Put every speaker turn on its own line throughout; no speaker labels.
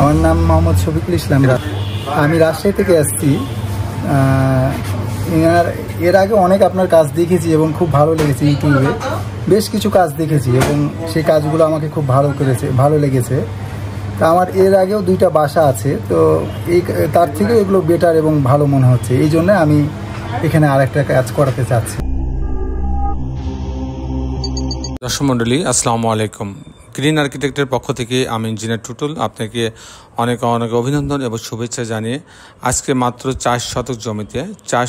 আমার নাম মোহাম্মদ শফিকুল ইসলাম। আমি রাজশাহী থেকে আসছি। এর আগে অনেক আপনার কাজ দেখেছি এবং খুব ভালো লেগেছে। ইউটিউবে বেশ কিছু কাজ দেখেছি এবং সেই কাজগুলো আমাকে খুব ভালো লেগেছে। তা আমার এর আগেও 2টা বাসা আছে, তো তার থেকে এগুলো বেটার এবং ভালো মনে হচ্ছে। এই জন্য আমি এখানে আরেকটা কাজ করাতে চাচ্ছি।
দর্শক মণ্ডলী, আসসালামু আলাইকুম। গ্রিন আর্কিটেক্টের পক্ষ থেকে আমি ইঞ্জিনিয়ার টুটুল আপনাকে অনেক অভিনন্দন এবং শুভেচ্ছা জানিয়ে আজকে মাত্র 4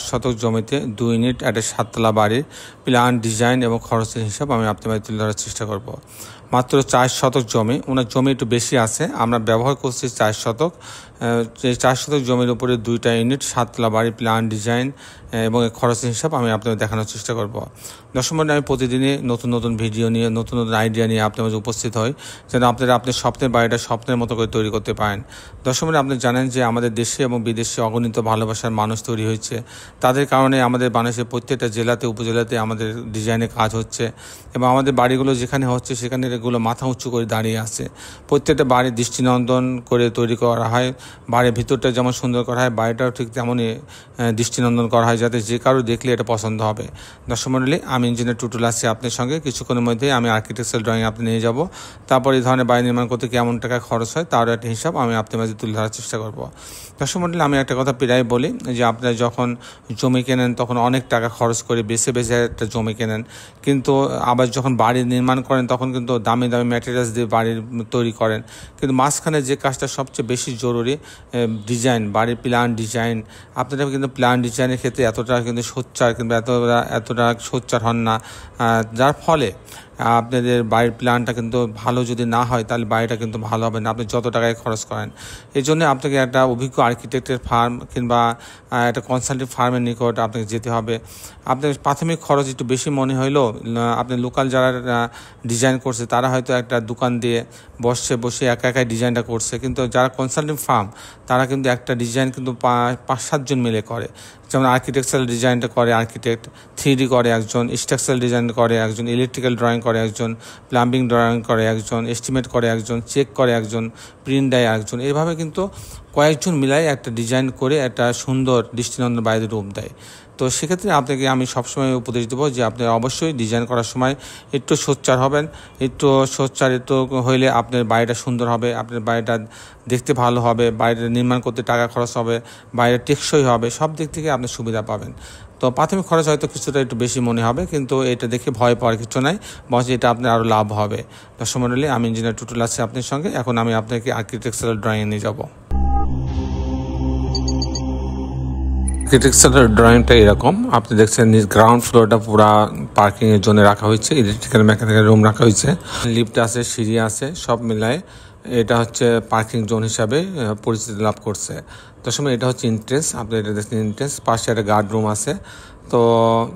শতক জমিতে 2 ইউনিট একটা 7 তলা বাড়ির প্ল্যান, ডিজাইন এবং খরচের হিসাব আমি আপনাদের তুলে ধরার চেষ্টা করব। মাত্র 4 শতক জমি, ওনার জমি একটু বেশি আছে, আমরা ব্যবহার করছি 4 শতক। এই 4 শতক জমির উপরে 2টা ইউনিট 7 তলা বাড়ি, প্ল্যান, ডিজাইন এবং খরচের হিসাব আমি আপনাদের দেখানোর চেষ্টা করব। দর্শক মণ্ডলী, আমি প্রতিদিনই নতুন ভিডিও নিয়ে নতুন আইডিয়া নিয়ে আপনার মাঝে উপস্থিত হই, যেন আপনারা আপনার স্বপ্নের বাড়িটা স্বপ্নের মতো করে তৈরি করতে পারেন। দর্শক মণ্ডলী, আপনি জানেন যে আমাদের দেশে এবং বিদেশে অগণিত ভালোবাসার মানুষ তৈরি হয়েছে। তাদের কারণে আমাদের বাংলাদেশের প্রত্যেকটা জেলাতে, উপজেলাতে আমাদের ডিজাইনের কাজ হচ্ছে এবং আমাদের বাড়িগুলো যেখানে হচ্ছে সেখানে এগুলো মাথা উঁচু করে দাঁড়িয়ে আছে। প্রত্যেকটা বাড়ি দৃষ্টিনন্দন করে তৈরি করা হয়। বাড়ির ভিতরটা যেমন সুন্দর করা হয়, বাড়িটাও ঠিক তেমনই দৃষ্টিনন্দন করা হয়, যাতে যে কারো দেখলে এটা পছন্দ হবে। দর্শক মণ্ডলী, আমি ইঞ্জিনিয়ার টুটুল আছি আপনার সঙ্গে। কিছুক্ষণের মধ্যেই আমি আর্কিটেকচারাল ড্রয়িং আপনি নিয়ে যাব। তারপর এই ধরনের বাড়ি নির্মাণ করতে কেমন টাকা খরচ হয় তারও একটা হিসাব আমি আপনার মাঝে তুলে ধরার চেষ্টা করব। দর্শক মণ্ডলী, আমি একটা কথা প্রায় বলি যে আপনারা যখন জমি কেনেন তখন অনেক টাকা খরচ করে বেছে একটা জমি কেনেন, কিন্তু আবার যখন বাড়ি নির্মাণ করেন তখন কিন্তু দামি ম্যাটেরিয়ালস দিয়ে বাড়ি তৈরি করেন। কিন্তু মাঝখানে যে কাজটা সবচেয়ে বেশি জরুরি, ডিজাইন, বাড়ির প্ল্যান ডিজাইন। আপনারা কিন্তু প্ল্যান ডিজাইনের ক্ষেত্রে এতটা কিন্তু সোচ্চার কিংবা এতটা সোচ্চার হন না, যার ফলে আপনাদের বাড়ির প্ল্যানটা কিন্তু ভালো যদি না হয় তাহলে বাড়িটা কিন্তু ভালো হবে না, আপনি যত টাকায় খরচ করেন। এই জন্য আপনাকে একটা অভিজ্ঞ আর্কিটেক্টের ফার্ম কিংবা একটা কনসালটেন্ট ফার্মের নিকট আপনাকে যেতে হবে। আপনার প্রাথমিক খরচ একটু বেশি মনে হইলেও আপনি লোকাল যারা ডিজাইন করছে তারা হয়তো একটা দোকান দিয়ে বসে একাই ডিজাইনটা করছে, কিন্তু যারা কনসালটেন্ট ফার্ম তারা কিন্তু একটা ডিজাইন কিন্তু 5-7 জন মিলে করে। যেমন আর্কিটেকচারাল ডিজাইনটা করে আর্কিটেক্ট, 3D করে একজন, স্ট্রাকচারাল ডিজাইন করে একজন, ইলেকট্রিক্যাল ড্রয়িং করে একজন, প্লাম্বিং ড্রয়িং করে একজন, এস্টিমেট করে একজন, চেক করে একজন, প্রিন্ট দেয় একজন। এইভাবে কিন্তু কয়েকজন মিলাই একটা ডিজাইন করে একটা সুন্দর দৃষ্টিনন্দন বাড়িতে রূপ দেয়। তো সেক্ষেত্রে আপনাকে আমি সবসময় উপদেশ দেবো যে আপনি অবশ্যই ডিজাইন করার সময় একটু সোচ্চার হবেন। একটু হইলে আপনার বাড়িটা সুন্দর হবে, আপনার বাড়িটা দেখতে ভালো হবে, বাড়িটা নির্মাণ করতে টাকা খরচ হবে, বাড়িটা টেকসই হবে, সব দিক থেকে আপনি সুবিধা পাবেন। তো প্রাথমিক খরচ হয়তো কিছুটা একটু বেশি মনে হবে, কিন্তু এটা দেখে ভয় পাওয়ার কিছু নাই, বরঞ্চ এটা আপনার আরও লাভ হবে। দর্শক মণ্ডলী, আমি ইঞ্জিনিয়ার টুটুল আছি আপনার সঙ্গে। এখন আমি আপনাকে আর্কিটেকচারাল ড্রয়িং নিয়ে যাব। আর্কিটেকচারাল ড্রয়িংটা এরকম, আপনি দেখছেন গ্রাউন্ড ফ্লোরটা পুরা পার্কিংয়ের জন্য রাখা হয়েছে, ইলেকট্রিক্যাল মেকানিক্যাল রুম রাখা হয়েছে, লিফট আছে, সিঁড়ি আছে, সব মিলায় এটা হচ্ছে পার্কিং জোন হিসাবে পরিচিতি লাভ করছে। তার সময় এটা হচ্ছে এন্ট্রেন্স, আপনি এটা দেখছেন এন্ট্রেন্স, পাশে একটা গার্ড রুম আছে। তো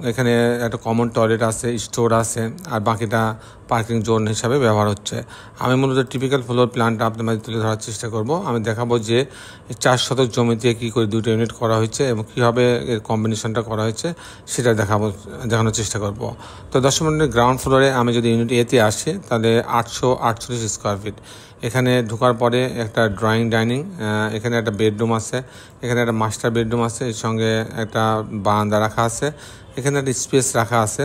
এখানে একটা কমন টয়লেট আছে, স্টোর আছে, আর বাকিটা পার্কিং জোন হিসাবে ব্যবহার হচ্ছে। আমি মূলত টিপিক্যাল ফ্লোর প্ল্যানটা আপনার মাঝে তুলে ধরার চেষ্টা করব। আমি দেখাবো যে 4 শতক জমিতে কী করে 2টা ইউনিট করা হয়েছে এবং কীভাবে এর কম্বিনেশনটা করা হয়েছে সেটা দেখানোর চেষ্টা করব। তো 10 মিনিটের গ্রাউন্ড ফ্লোরে আমি যদি ইউনিট এতে আসি তাহলে 848 স্কোয়ার ফিট। এখানে ঢোকার পরে একটা ড্রয়িং ডাইনিং, এখানে একটা বেডরুম আছে, এখানে একটা মাস্টার বেডরুম আছে, এর সঙ্গে একটা বারান্দা রাখা আছে, এখানে একটা স্পেস রাখা আছে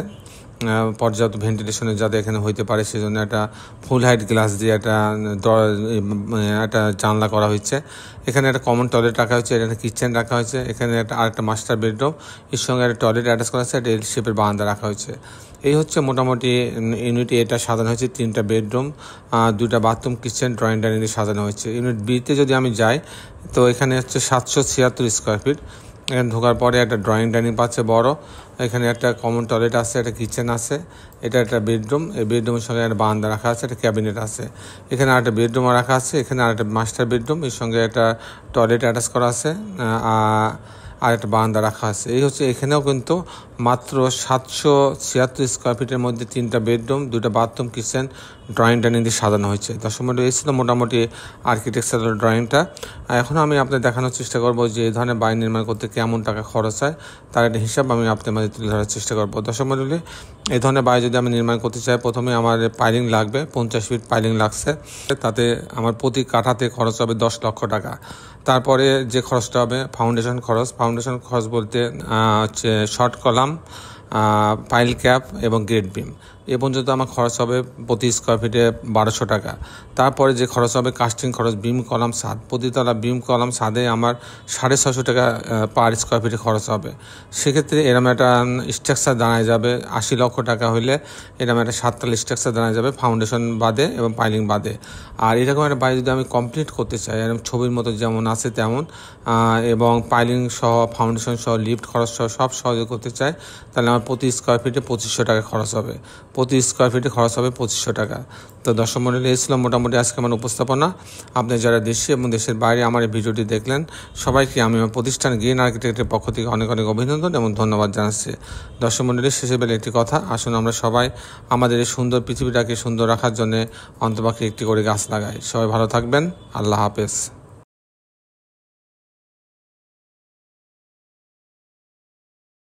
পর্যাপ্ত ভেন্টিলেশনের যাতে এখানে হইতে পারে, সেজন্য একটা ফুল হাইট গ্লাস দিয়ে একটা জানলা করা হয়েছে। এখানে একটা কমন টয়লেট রাখা হয়েছে, এখানে কিচেন রাখা হয়েছে, এখানে আরেকটা মাস্টার বেডরুম, এর সঙ্গে একটা টয়লেট অ্যাটাচ করা আছে, একটা এল শেপের বারান্দা রাখা হয়েছে। এই হচ্ছে মোটামুটি ইউনিট এটা সাজানো হয়েছে। 3টা বেডরুম, 2টা বাথরুম, কিচেন, ড্রয়িং ডাইনিং দিয়ে সাজানো হয়েছে। ইউনিট বিতে যদি আমি যাই তো এখানে হচ্ছে 776 স্কোয়ার ফিট। এখানে ঢোকার পরে একটা ড্রয়িং ডাইনিং পাচ্ছে বড়, এখানে একটা কমন টয়লেট আছে, একটা কিচেন আছে, এটা একটা বেডরুম, এই বেডরুমের সঙ্গে একটা বারান্দা রাখা আছে, একটা ক্যাবিনেট আছে, এখানে আরেকটা বেডরুম রাখা আছে, এখানে আরেকটা মাস্টার বেডরুম, এর সঙ্গে একটা টয়লেট অ্যাটাচ করা আছে, আর একটা বারান্দা রাখা আছে। এই হচ্ছে, এখানেও কিন্তু মাত্র 776 স্কোয়ার ফিটের মধ্যে 3টা বেডরুম, 2টা বাথরুম, কিচেন, ড্রয়িংটা নিয়ে সাজানো হয়েছে। দর্শক মণ্ডলী, এই ছিল মোটামুটি আর্কিটেকচারাল ড্রয়িংটা। এখন আমি আপনাদের দেখানোর চেষ্টা করব যে এই ধরনের বাড়ি নির্মাণ করতে কেমন টাকা খরচ হয়, তার একটা হিসাব আমি আপনাদের মাঝে তুলে ধরার চেষ্টা করব। দর্শক মণ্ডলী, এই ধরনের বাড়ি যদি আমি নির্মাণ করতে চাই, প্রথমে আমার পাইলিং লাগবে, 50 ফিট পাইলিং লাগছে। তাতে আমার প্রতি কাঠাতে খরচ হবে 10 লক্ষ টাকা। তারপরে যে খরচটা হবে ফাউন্ডেশন খরচ বলতে হচ্ছে শর্ট কলাম, পাইল ক্যাপ এবং গ্রেড বিম। এ পর্যন্ত আমার খরচ হবে প্রতি স্কোয়ার ফিটে 1200 টাকা। তারপরে যে খরচ হবে কাস্টিং খরচ, বিম কলাম ছাদ, প্রতিতলা বিম কলাম ছাদে আমার 650 টাকা পার স্কোয়ার ফিটে খরচ হবে। সেক্ষেত্রে এরকম একটা স্ট্রাকচার দাঁড়ায় যাবে 80 লক্ষ টাকা হইলে এরকম একটা 7 তলা স্ট্রাকচার দাঁড়ায় যাবে ফাউন্ডেশন বাদে এবং পাইলিং বাদে। আর এরকম একটা বাড়ি যদি আমি কমপ্লিট করতে চাই, এরকম ছবির মতো যেমন আছে তেমন, এবং পাইলিং সহ ফাউন্ডেশন সহ লিফট খরচ সহ সব সহজে করতে চাই, তাহলে আমার প্রতি স্কোয়ার ফিটে 2500 টাকা খরচ হবে। প্রতি স্কোয়ার ফিটে খরচ হবে 2500 টাকা। তো দর্শক মণ্ডলী, এই ছিল মোটামুটি আজকে আমার উপস্থাপনা। আপনি যারা দেশে এবং দেশের বাইরে আমার এই ভিডিওটি দেখলেন, সবাইকে আমি আমার প্রতিষ্ঠান গ্রিন আর্কিটেক্টের পক্ষ থেকে অনেক অনেক অভিনন্দন এবং ধন্যবাদ জানাচ্ছি। দর্শক মণ্ডলী, শেষে বেলে একটি কথা, আসুন আমরা সবাই আমাদের এই সুন্দর পৃথিবীটাকে সুন্দর রাখার জন্য অন্তপক্ষে একটি করে গাছ লাগাই। সবাই ভালো থাকবেন। আল্লাহ হাফেজ।